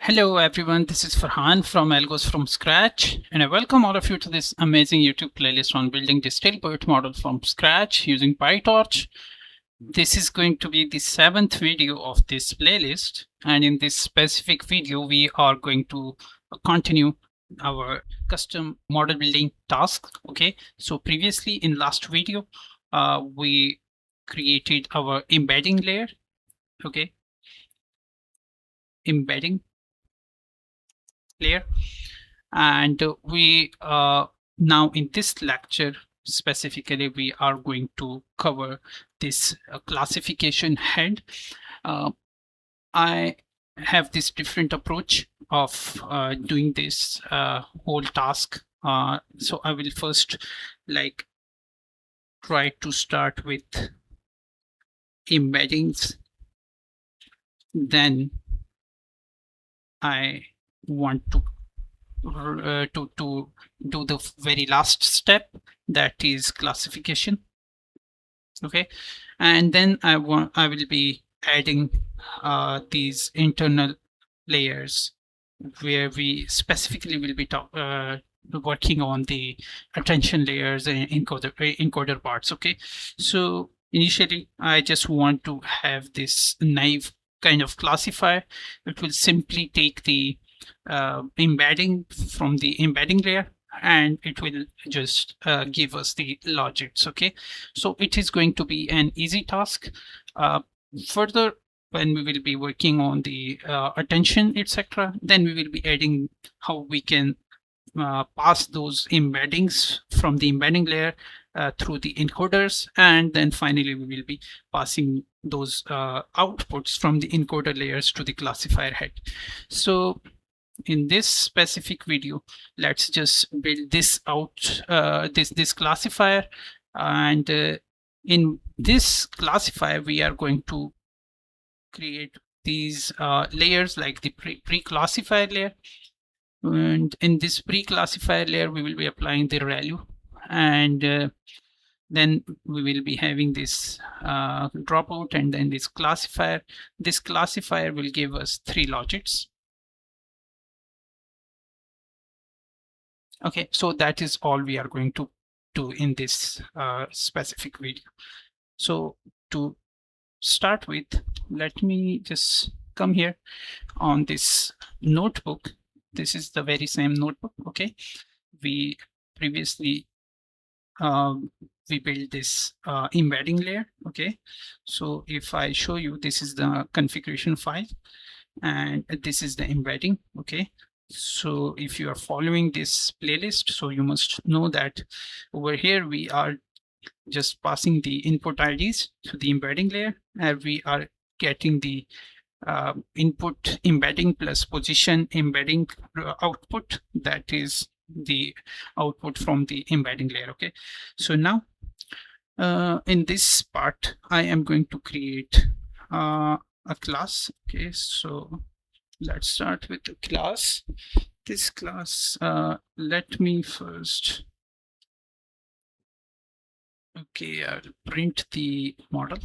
Hello everyone, this is Farhan from AlgosFromScratch, and I welcome all of you to this amazing YouTube playlist on building DistilBERT model from scratch using PyTorch. This is going to be the 7th video of this playlist, and in this specific video we are going to continue our custom model building task. Okay, so previously in last video we created our embedding layer. Okay, embedding layer, and we now in this lecture specifically we are going to cover this classification head. I have this different approach of doing this whole task, so I will first try to start with embeddings, then I want to do the very last step, that is classification. Okay, and then I will be adding these internal layers where we specifically will be working on the attention layers and encoder parts. Okay, so initially I just want to have this naive kind of classifier. It will simply take the embedding from the embedding layer, and it will just give us the logics. Okay, so it is going to be an easy task. Further, when we will be working on the attention, etc., then we will be adding how we can pass those embeddings from the embedding layer through the encoders, and then finally we will be passing those outputs from the encoder layers to the classifier head. So in this specific video, let's just build this out, this classifier, and in this classifier we are going to create these layers like the pre-classifier layer, and in this pre-classifier layer we will be applying the value, and then we will be having this dropout, and then this classifier. This classifier will give us 3 logics. Okay, so that is all we are going to do in this specific video. So to start with, let me just come here on this notebook. This is the very same notebook. Okay, we previously we built this embedding layer. Okay, so if I show you, this is the configuration file and this is the embedding. Okay, so if you are following this playlist, so you must know that over here we are just passing the input IDs to the embedding layer, and we are getting the input embedding plus position embedding output, that is the output from the embedding layer. Okay, so now in this part I am going to create a class. Okay, so let's start with the class. This class, let me first, okay, I'll print the model.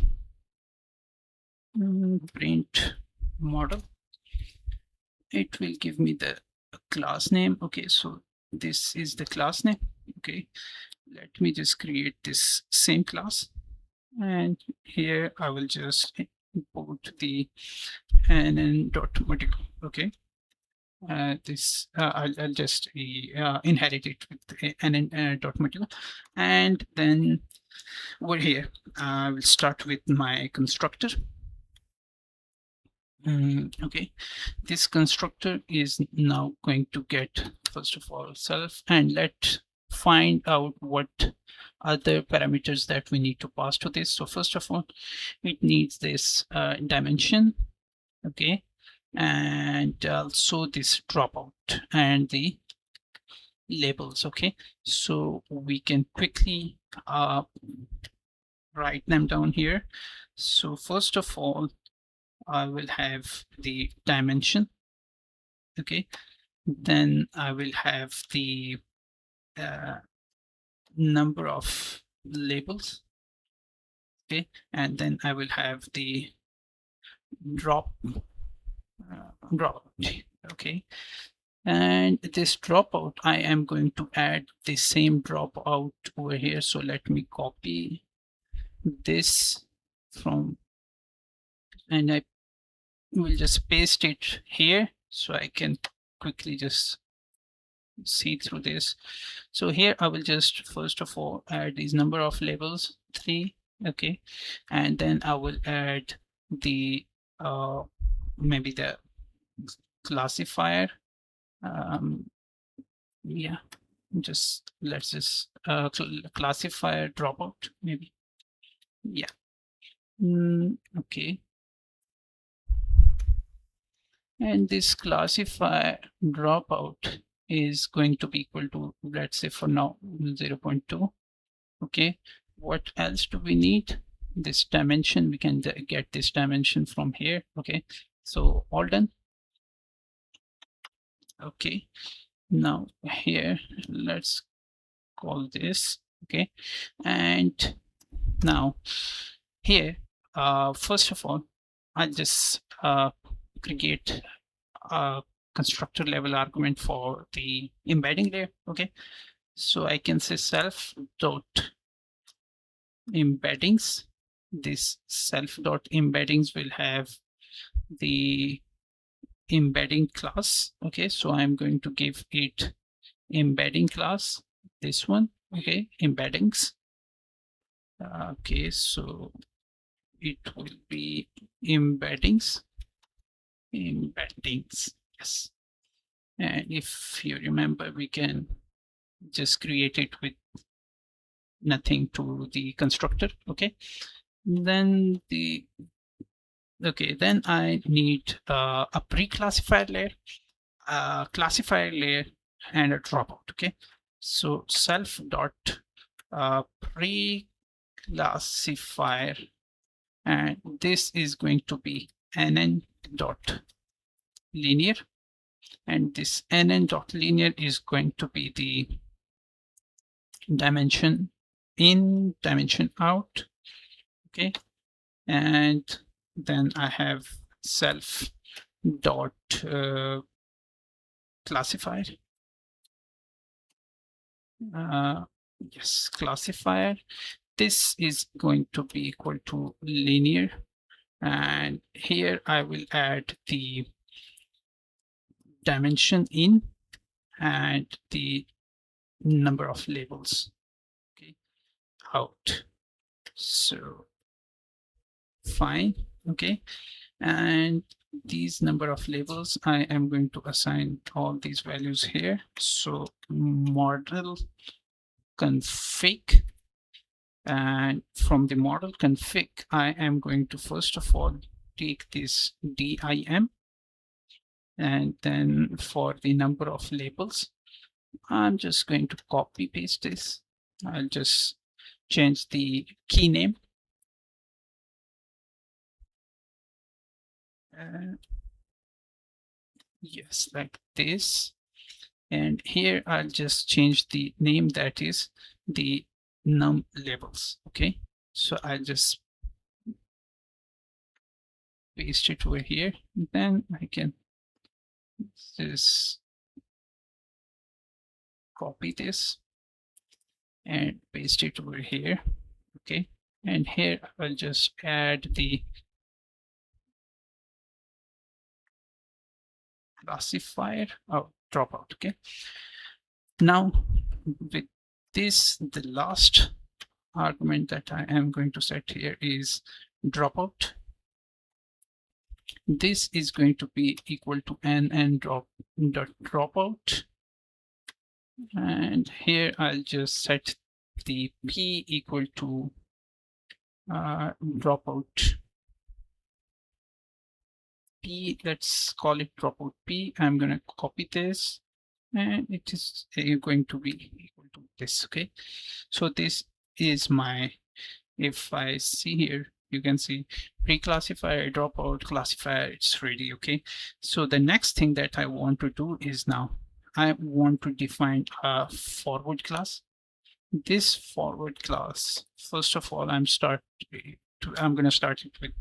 Print model. It will give me the class name. Okay, so this is the class name. Okay, let me just create this same class, and here I will just import the nn.material. Okay, this I'll just inherit it with nn.material, and then over here I will start with my constructor. Okay, this constructor is now going to get, first of all, self, and let's find out what other parameters that we need to pass to this. So first of all, it needs this dimension. Okay, and also this dropout and the labels. Okay, so we can quickly write them down here. So first of all, I will have the dimension. Okay, then I will have the number of labels. Okay, and then I will have the drop Okay, and this dropout, I am going to add the same dropout over here. So let me copy this from, and I will just paste it here so I can quickly just see through this. So here I will just first of all add these number of labels, 3. Okay, and then I will add the maybe the classifier. Yeah, just let's just classifier dropout maybe. Yeah. Okay, and this classifier dropout is going to be equal to, let's say for now, 0.2. Okay, what else do we need? This dimension, we can get this dimension from here. Okay, so all done. Okay, now here let's call this. Okay, and now here first of all I'll just create a constructor level argument for the embedding layer. Okay, so I can say self dot embeddings. This self dot embeddings will have the embedding class. Okay, so I'm going to give it embedding class, this one. Okay, embeddings. Okay, so it will be embeddings. Yes, and if you remember, we can just create it with nothing to the constructor. Okay, then then I need a pre-classified layer, a classifier layer, and a dropout. Okay, so self dot pre-classifier, and this is going to be nn dot linear, and this nn dot linear is going to be the dimension in, dimension out. Okay, and then I have self dot classifier. Yes, classifier. This is going to be equal to linear, and here I will add the dimension in and the number of labels. Okay, out. So fine. Okay, and these number of labels, I am going to assign all these values here. So model config, and from the model config, I am going to first of all take this dim, and then for the number of labels, I'm just going to copy paste this. I'll just change the key name. Yes, like this. And here I'll just change the name, that is the num labels. Okay, so I'll just paste it over here. Then I can just copy this and paste it over here. Okay, and here I'll just add the classifier dropout. Okay, now with this, the last argument that I am going to set here is dropout. This is going to be equal to nn dot dropout, and here I'll just set the p equal to dropout p. Let's call it dropout p. I'm going to copy this, and it is going to be equal to this. Okay, so this is my, if I see here, you can see pre-classifier, dropout, classifier, it's ready. Okay, so the next thing that I want to do is now I want to define a forward class. This forward class, first of all, I'm going to start it with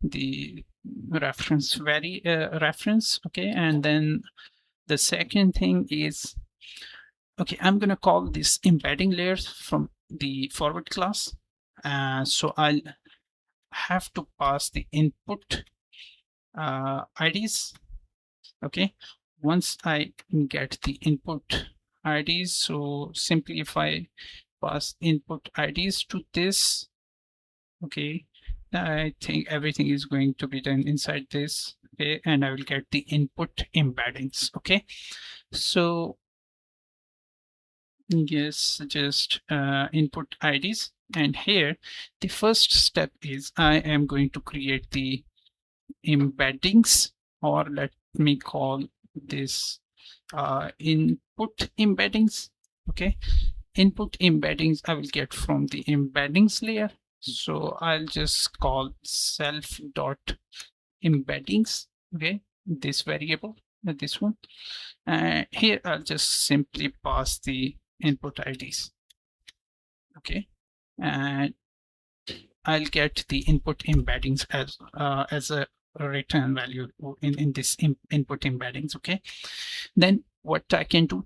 the reference. Okay, and then the second thing is, okay, I'm going to call this embedding layers from the forward class. So I'll have to pass the input IDs. Okay, once I get the input IDs, so simply if I pass input IDs to this, okay, I think everything is going to be done inside this. Okay, and I will get the input embeddings. Okay, so yes, just input IDs. And here, the first step is I am going to create the embeddings, or let me call this input embeddings. Okay, input embeddings I will get from the embeddings layer. So I'll just call self dot embeddings. Okay, this variable, this one. Here I'll just simply pass the input IDs. Okay, and I'll get the input embeddings as a return value in this input embeddings. Okay, then what I can do,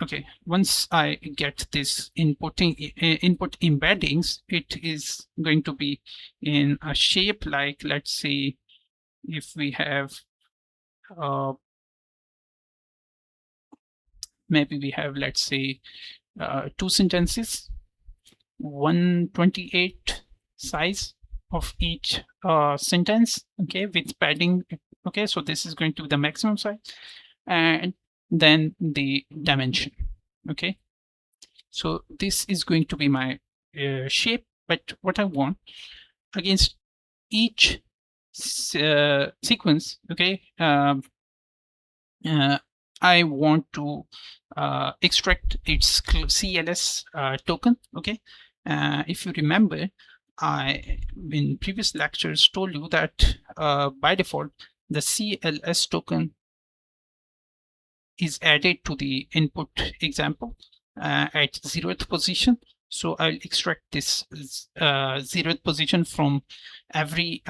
okay, once I get this input embeddings, it is going to be in a shape like, let's say, if we have maybe we have, let's say, 2 sentences, 128 size of each sentence, okay, with padding. Okay, so this is going to be the maximum size, and then the dimension. Okay, so this is going to be my shape, but what I want against each sequence, okay, I want to extract its CLS token. Okay, if you remember, I in previous lectures told you that by default the CLS token is added to the input example at 0th position. So I'll extract this 0th position from every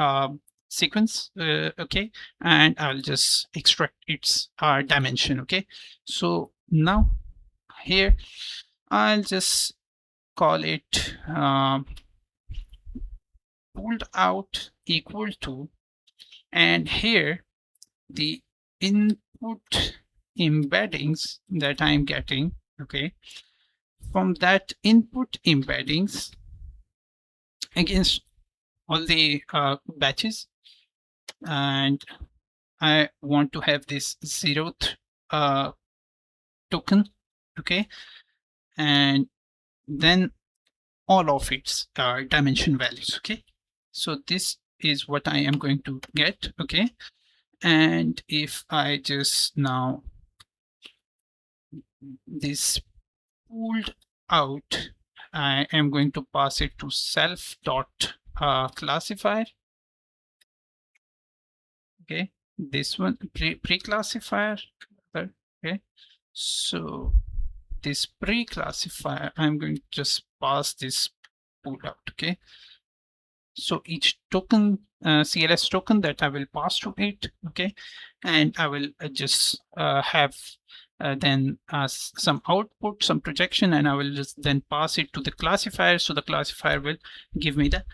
sequence, okay, and I'll just extract its dimension. Okay, so now here I'll just call it pulled out equal to, and here the input embeddings that I'm getting, okay, from that input embeddings against all the batches, and I want to have this 0th token, okay, and then all of its dimension values. Okay, so this is what I am going to get. Okay, and if I just now this pulled out, I am going to pass it to self dot classifier. Okay, this one pre-classifier. Okay, so this pre-classifier, I'm going to just pass this pulled out. Okay, so each token, CLS token that I will pass to it. Okay, and I will just have then some output, some projection, and I will just then pass it to the classifier. So the classifier will give me the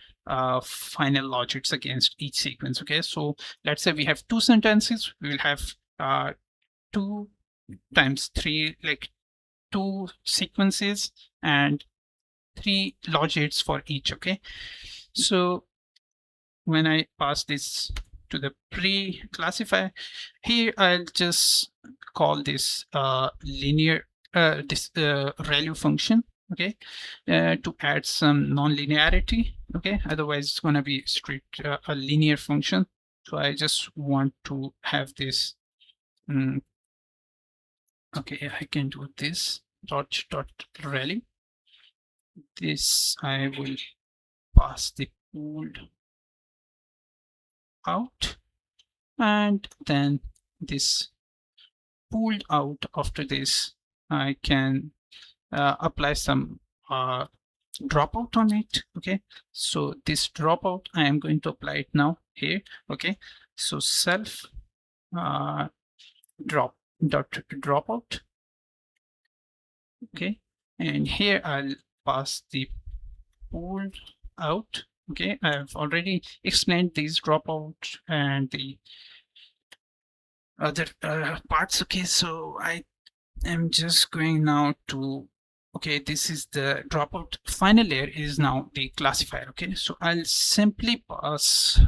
final logics against each sequence. Okay, so let's say we have 2 sentences, we will have 2 times 3, like 2 sequences and 3 logics for each. Okay, so when I pass this to the pre-classifier, here I'll just call this linear this ReLU function. Okay, to add some non-linearity. Okay, otherwise it's going to be straight a linear function. So I just want to have this. Okay, I can do this dot ReLU. This I will pass the pulled out, and then this pulled out. After this, I can apply some dropout on it. Okay, so this dropout I am going to apply it now here. Okay, so self dropout. Okay, and here I'll pass the pulled out. Okay, I've already explained these dropout and the other parts. Okay, so I am just going now to, okay, this is the dropout. Final layer is now the classifier. Okay, so I'll simply pass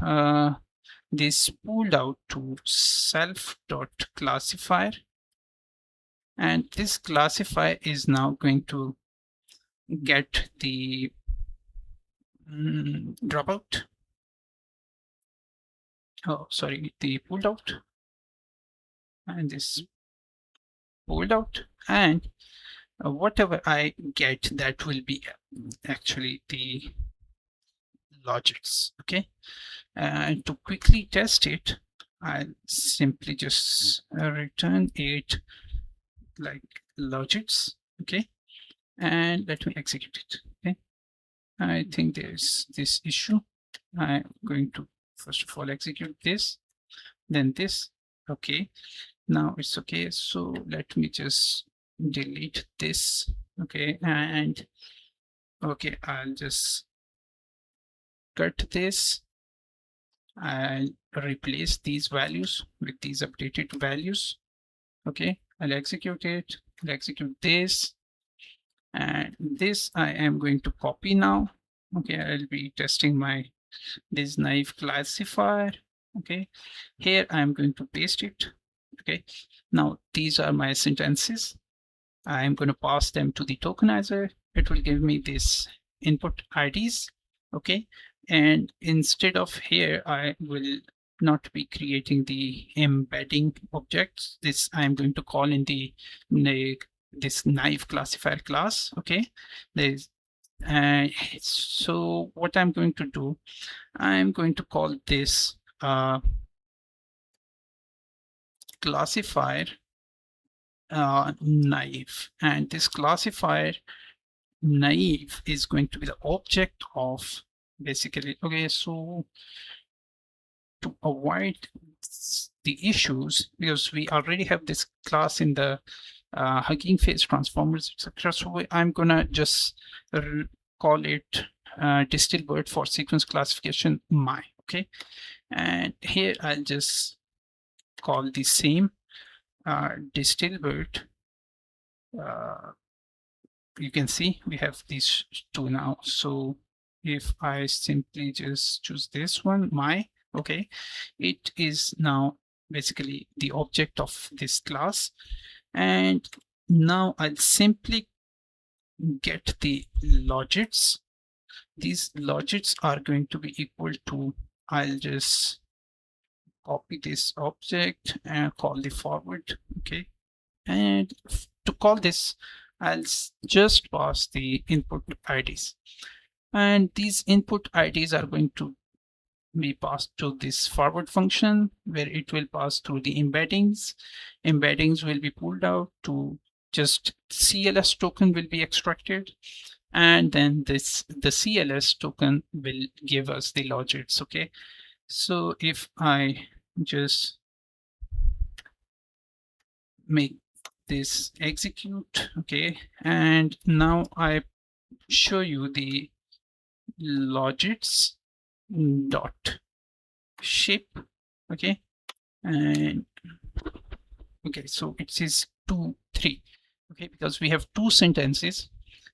this pulled out to self.classifier, and this classifier is now going to get the dropout. Oh, sorry, the pulled out, and this pulled out, and whatever I get, that will be actually the logics. Okay, and to quickly test it, I'll simply just return it like logics. Okay, and let me execute it. Okay, I think there's this issue. I'm going to first of all execute this, then this. Okay, now it's okay. So let me just delete this. Okay, and okay, I'll just cut this. I'll replace these values with these updated values. Okay, I'll execute it. I'll execute this, and this I am going to copy now. Okay, I'll be testing this naive classifier. Okay, here I'm going to paste it. Okay, now these are my sentences. I'm going to pass them to the tokenizer. It will give me this input IDs. Okay, and instead of here, I will not be creating the embedding objects. This I'm going to call in this naive classifier class. Okay, there's so what I'm going to do, I'm going to call this classifier naive, and this classifier naive is going to be the object of basically. Okay, so to avoid the issues, because we already have this class in the Hugging Face transformers, etc. So I'm gonna just call it DistilBERT for sequence classification my. Okay, and here I'll just call the same DistilBERT. You can see we have these two now. So if I simply just choose this one, my, okay, it is now basically the object of this class. And now I'll simply get the logits. These logits are going to be equal to, I'll just copy this object and call the forward. Okay, and to call this, I'll just pass the input IDs, and these input IDs are going to be passed to this forward function, where it will pass through the embeddings. Embeddings will be pulled out to just CLS token will be extracted, and then the CLS token will give us the logits. Okay, so if I just make this execute, okay, and now I show you the logits dot shape. Okay, and okay, so it is 2 3. Okay, because we have two sentences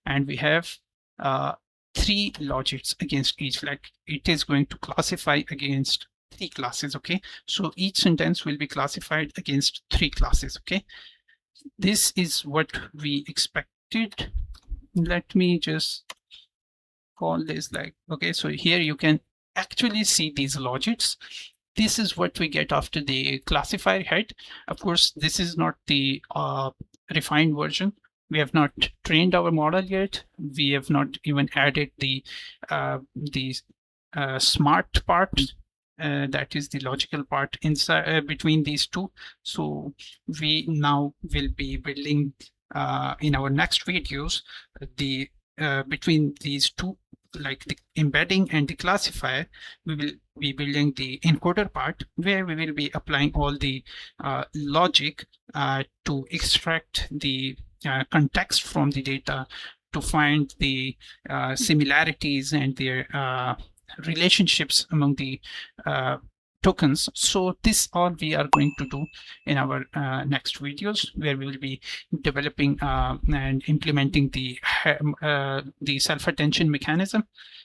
and we have 3 logits against each flag. It is going to classify against 3 classes. Okay, so each sentence will be classified against 3 classes. Okay, this is what we expected. Let me just call this like, okay, so here you can actually see these logits. This is what we get after the classifier head. Of course, this is not the refined version. We have not trained our model yet. We have not even added the smart part. That is the logical part inside between these two. So we now will be building in our next videos the between these two, like the embedding and the classifier, we will be building the encoder part, where we will be applying all the logic to extract the context from the data, to find the similarities and their relationships among the tokens. So this all we are going to do in our next videos, where we will be developing and implementing the self-attention mechanism.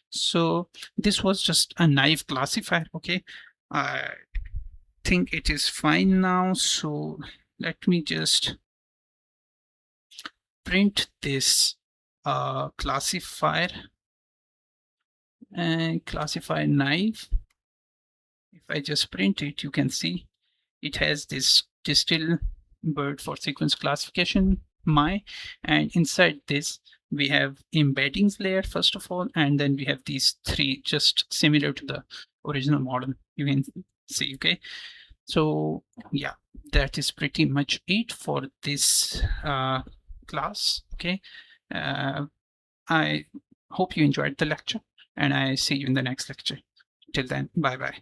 So this was just a naive classifier. Okay, I think it is fine now. So let me just print this classifier and classifier naive. If I just print it, you can see it has this DistilBERT for sequence classification and inside this we have embeddings layer first of all, and then we have these three just similar to the original model, you can see. Okay, so yeah, that is pretty much it for this class. Okay, I hope you enjoyed the lecture, and I see you in the next lecture. Till then, bye bye.